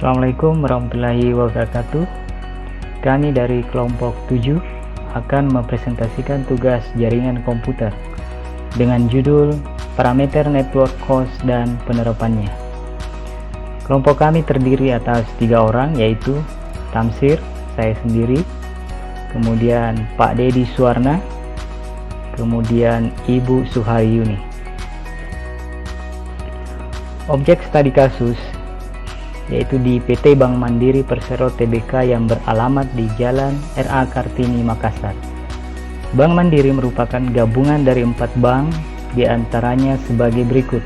Assalamualaikum warahmatullahi wabarakatuh. Kami dari kelompok 7 akan mempresentasikan tugas jaringan komputer dengan judul parameter network host dan penerapannya. Kelompok kami terdiri atas 3 orang, yaitu Tamsir, saya sendiri, kemudian Pak Dedi Suwarna, kemudian Ibu Suharyuni. Objek studi kasus yaitu di PT Bank Mandiri Persero Tbk yang beralamat di Jalan RA Kartini, Makassar. Bank Mandiri merupakan gabungan dari 4 bank, diantaranya sebagai berikut.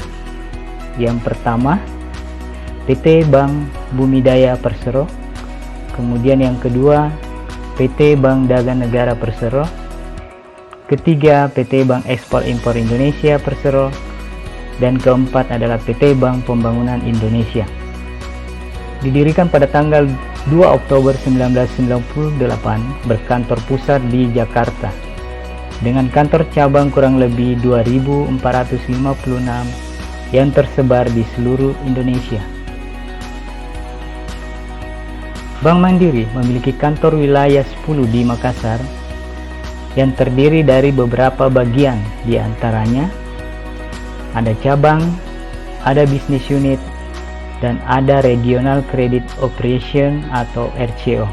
Yang pertama, PT Bank Bumidaya Persero. Kemudian yang kedua, PT Bank Dagang Negara Persero. Ketiga, PT Bank Ekspor Impor Indonesia Persero. Dan keempat adalah PT Bank Pembangunan Indonesia. Didirikan pada tanggal 2 Oktober 1998, berkantor pusat di Jakarta, dengan kantor cabang kurang lebih 2.456 yang tersebar di seluruh Indonesia. Bank Mandiri memiliki kantor wilayah 10 di Makassar, yang terdiri dari beberapa bagian, diantaranya ada cabang, ada bisnis unit, dan ada Regional Credit Operation atau RCO.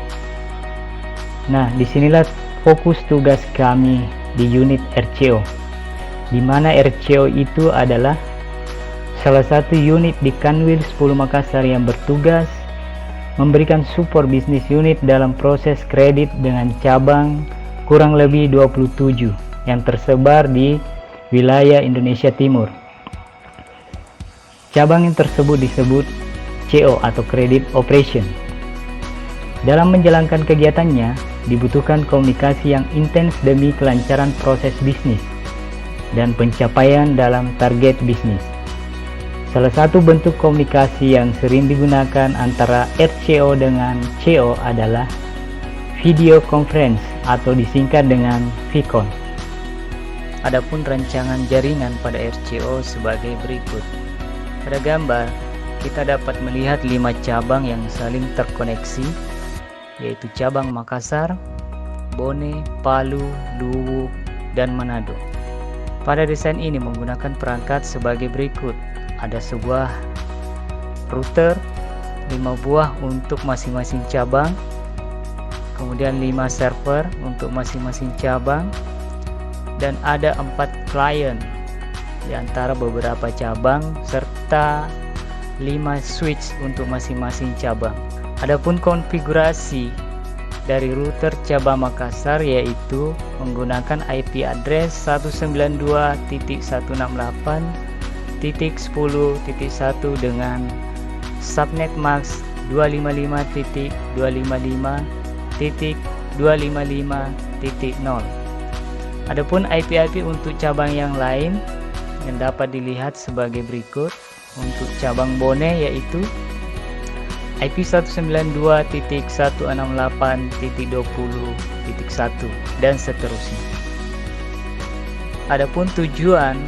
Nah, disinilah fokus tugas kami di unit RCO, di mana RCO itu adalah salah satu unit di Kanwil 10 Makassar yang bertugas memberikan support bisnis unit dalam proses kredit dengan cabang kurang lebih 27 yang tersebar di wilayah Indonesia Timur. Cabang yang tersebut disebut CO atau Credit Operation. Dalam menjalankan kegiatannya, dibutuhkan komunikasi yang intens demi kelancaran proses bisnis dan pencapaian dalam target bisnis. Salah satu bentuk komunikasi yang sering digunakan antara RCO dengan CO adalah video conference atau disingkat dengan VCon. Adapun rancangan jaringan pada RCO sebagai berikut. Pada gambar, kita dapat melihat 5 cabang yang saling terkoneksi, yaitu cabang Makassar, Bone, Palu, Luwu, dan Manado. Pada desain ini menggunakan perangkat sebagai berikut. Ada sebuah router, 5 buah untuk masing-masing cabang, kemudian 5 server untuk masing-masing cabang, dan ada 4 klien di antara beberapa cabang, serta 5 switch untuk masing-masing cabang. Adapun konfigurasi dari router cabang Makassar yaitu menggunakan IP address 192.168.10.1 dengan subnet max 255.255.255.0. Adapun IP untuk cabang yang lain yang dapat dilihat sebagai berikut. Untuk cabang Bone yaitu IP 192.168.20.1 dan seterusnya. Adapun tujuan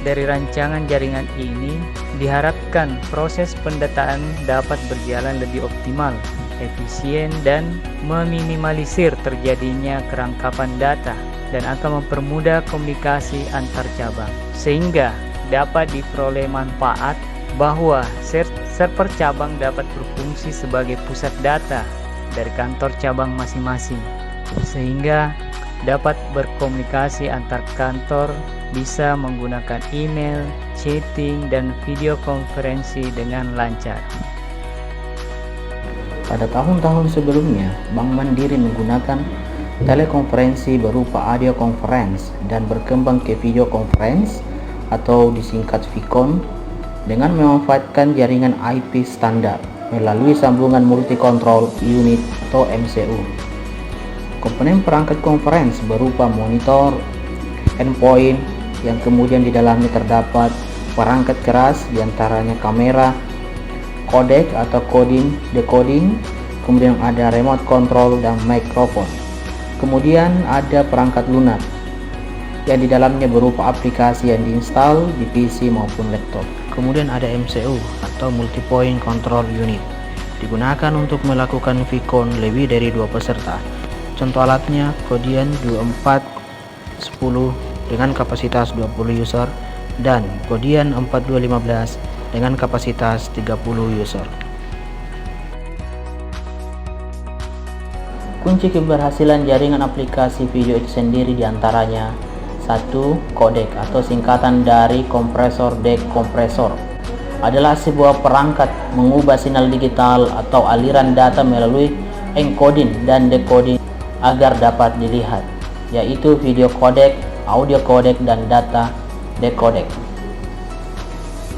dari rancangan jaringan ini, diharapkan proses pendataan dapat berjalan lebih optimal, efisien, dan meminimalisir terjadinya kerangkapan data, dan akan mempermudah komunikasi antar cabang, sehingga dapat diperoleh manfaat bahwa server cabang dapat berfungsi sebagai pusat data dari kantor cabang masing-masing, sehingga dapat berkomunikasi antar kantor, bisa menggunakan email, chatting, dan video konferensi dengan lancar. Pada tahun-tahun sebelumnya, Bank Mandiri menggunakan telekonferensi berupa audio conference dan berkembang ke video conference atau disingkat VCon dengan memanfaatkan jaringan IP standar melalui sambungan multi-control unit atau MCU. Komponen perangkat conference berupa monitor, endpoint, yang kemudian di dalamnya terdapat perangkat keras diantaranya kamera, codec atau decoding, kemudian ada remote control dan microphone. Kemudian ada perangkat lunak yang di dalamnya berupa aplikasi yang diinstal di PC maupun laptop. Kemudian ada MCU atau multi point control unit digunakan untuk melakukan VCon lebih dari 2 peserta. Contoh alatnya Kodian 2410 dengan kapasitas 20 user dan Kodian 4215 dengan kapasitas 30 user. Kunci keberhasilan jaringan aplikasi video itu sendiri diantaranya 1. Kodek atau singkatan dari kompresor dekompresor adalah sebuah perangkat mengubah sinyal digital atau aliran data melalui encoding dan decoding agar dapat dilihat, yaitu video codec, audio codec, dan data decodec.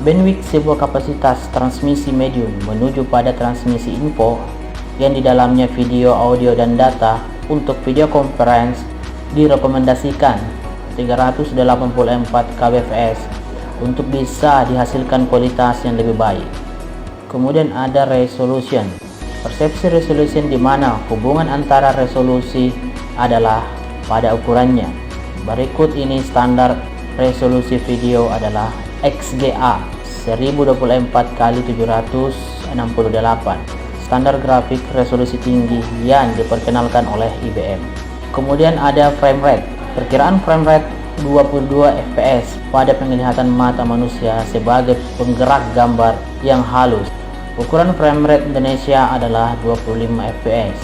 Bandwidth sebuah kapasitas transmisi medium menuju pada transmisi info yang di dalamnya video, audio, dan data. Untuk video conference direkomendasikan 384 kbps untuk bisa dihasilkan kualitas yang lebih baik. Kemudian ada resolution. Persepsi resolution di mana hubungan antara resolusi adalah pada ukurannya. Berikut ini standar resolusi video adalah XGA 1024x768, standar grafik resolusi tinggi yang diperkenalkan oleh IBM. Kemudian ada frame rate. Perkiraan frame rate 22 fps pada penglihatan mata manusia sebagai penggerak gambar yang halus. Ukuran frame rate Indonesia adalah 25 fps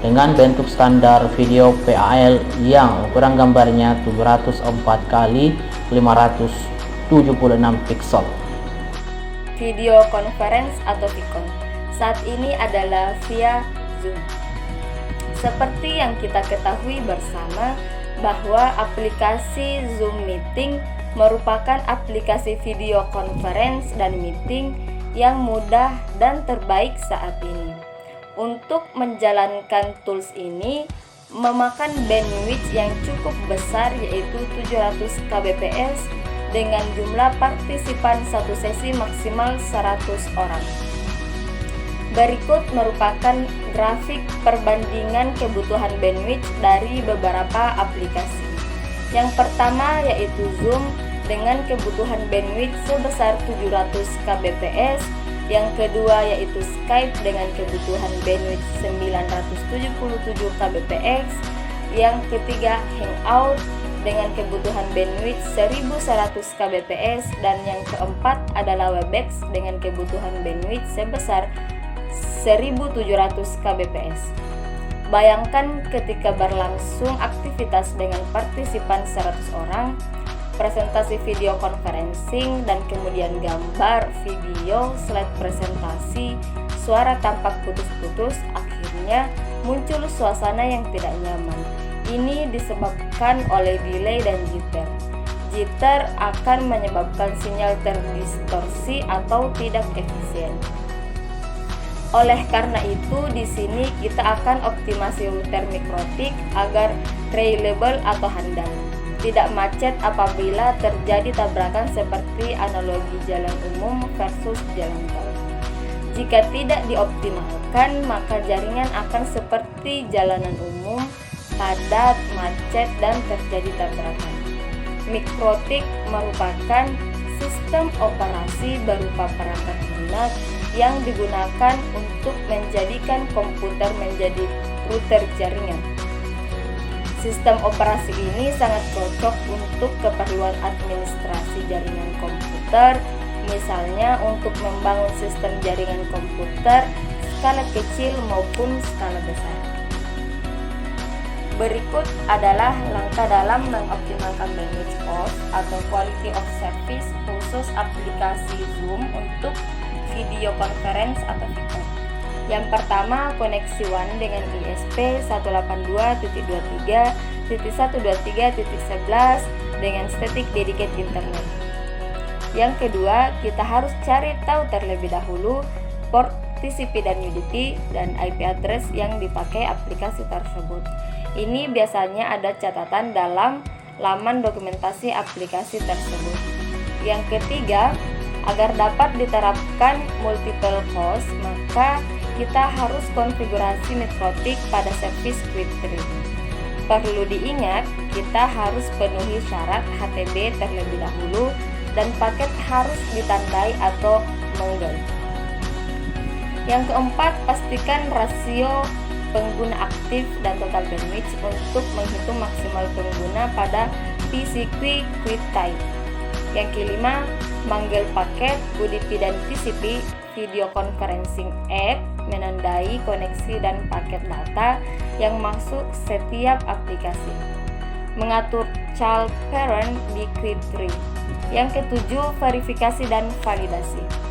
dengan bentuk standar video PAL yang ukuran gambarnya 704 x 576 pixel. Video conference atau VCon saat ini adalah via Zoom. Seperti yang kita ketahui bersama bahwa aplikasi Zoom Meeting merupakan aplikasi video conference dan meeting yang mudah dan terbaik saat ini. Untuk menjalankan tools ini memakan bandwidth yang cukup besar, yaitu 700 kbps dengan jumlah partisipan satu sesi maksimal 100 orang. Berikut merupakan grafik perbandingan kebutuhan bandwidth dari beberapa aplikasi. Yang pertama yaitu Zoom dengan kebutuhan bandwidth sebesar 700 kbps. Yang kedua yaitu Skype dengan kebutuhan bandwidth 977 kbps. Yang ketiga Hangout dengan kebutuhan bandwidth 1100 kbps. Dan yang keempat adalah Webex dengan kebutuhan bandwidth sebesar 1700 kbps. Bayangkan ketika berlangsung aktivitas dengan partisipan 100 orang, presentasi video conferencing dan kemudian gambar, video, slide presentasi, suara tampak putus-putus, akhirnya muncul suasana yang tidak nyaman. Ini disebabkan oleh delay dan jitter. Jitter akan menyebabkan sinyal terdistorsi atau tidak efisien. Oleh karena itu, di sini kita akan optimasi router mikrotik agar reliable atau handal, tidak macet apabila terjadi tabrakan seperti analogi jalan umum versus jalan tol. Jika tidak dioptimalkan, maka jaringan akan seperti jalanan umum, padat, macet, dan terjadi tabrakan. Mikrotik merupakan sistem operasi berupa perangkat lunak yang digunakan untuk menjadikan komputer menjadi router jaringan. Sistem operasi ini sangat cocok untuk keperluan administrasi jaringan komputer, misalnya untuk membangun sistem jaringan komputer skala kecil maupun skala besar. Berikut adalah langkah dalam mengoptimalkan bandwidth cost atau quality of service khusus aplikasi Zoom untuk video conference atau VCon. Yang pertama, koneksi WAN dengan ISP 182.123.11 dengan static dedicated internet. Yang kedua, kita harus cari tahu terlebih dahulu port TCP dan UDP dan IP address yang dipakai aplikasi tersebut. Ini biasanya ada catatan dalam laman dokumentasi aplikasi tersebut. Yang ketiga, agar dapat diterapkan multiple host, maka kita harus konfigurasi mikrotik pada service queue. Perlu diingat, kita harus penuhi syarat HTTP terlebih dahulu dan paket harus ditandai atau menggel. Yang keempat, pastikan rasio pengguna aktif dan total bandwidth untuk menghitung maksimal pengguna pada PCQ QuickTime. Yang kelima, manggil paket UDP dan TCP video conferencing app, menandai koneksi dan paket data yang masuk setiap aplikasi. Mengatur child parent di Q3. Yang ketujuh, verifikasi dan validasi.